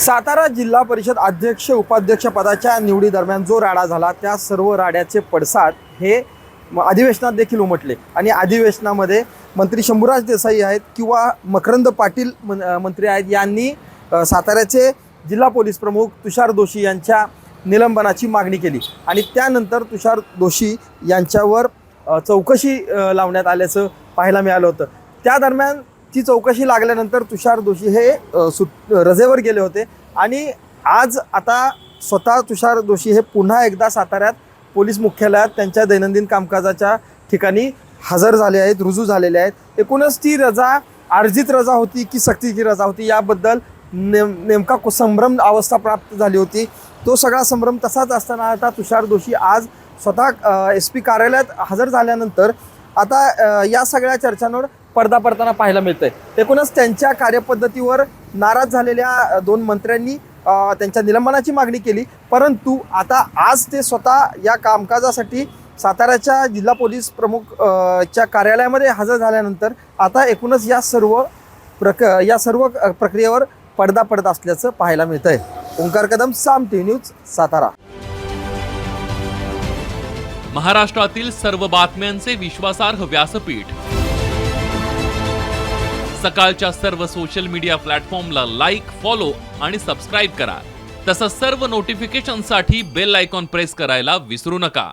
सातारा जिल्हा परिषद अध्यक्ष उपाध्यक्ष पदाच्या निवडी दरम्यान जो राडा झाला त्या सर्व राड्याचे पडसाद हे अधिवेशनात देखील उमटले आणि अधिवेशनामध्ये मंत्री शंभूराज देसाई आहेत किंवा मकरंद पाटील मंत्री आहेत यांनी साताऱ्याचे जिल्हा पोलीस प्रमुख तुषार दोशी यांच्या निलंबनाची मागणी केली आणि त्यानंतर तुषार दोशी यांच्यावर चौकशी लावण्यात आल्याचं पाहायला मिळालं होतं। त्या दरम्यान ती चौकशी लागल्यानंतर तुषार दोशी हे रजेवर गेले होते आणि आज आता स्वतः तुषार दोशी हे पुन्हा एकदा साताऱ्यात पोलीस मुख्यालयात त्यांच्या दैनंदिन कामकाजाच्या ठिकाणी हजर झाले आहेत, रुजू झालेले आहेत। एकूणच ती रजा अर्जित रजा होती की सक्तीची रजा होती याबद्दल नेमका संभ्रम अवस्था प्राप्त झाली होती। तो सगळा संभ्रम तसाच असताना आता तुषार दोशी आज स्वतः SP कार्यालयात हजर झाल्यानंतर आता या सगळ्या चर्चांवर पडदा पडताना पाहायला मिळतंय। एकूणच त्यांच्या कार्यपद्धतीवर नाराज झालेल्या दोन मंत्र्यांनी त्यांच्या निलंबनाची मागणी केली, परंतु आता आज ते स्वतः या कामकाजासाठी साताऱ्याच्या जिल्हा पोलीस प्रमुख च्या कार्यालयामध्ये हजर झाल्यानंतर आता एकूणच या सर्व प्रक्रियेवर पडदा पडत असल्याचं पाहायला मिळतंय। ओंकार कदम, साम TV न्यूज, सातारा। महाराष्ट्रातील सर्व बातम्यांचे विश्वासार्ह व्यासपीठ, सकाळच्या सर्व सोशल मीडिया प्लॅटफॉर्मला लाईक, फॉलो आणि सबस्क्राईब करा। तसंच सर्व नोटिफिकेशनसाठी बेल आयकॉन प्रेस करायला विसरू नका।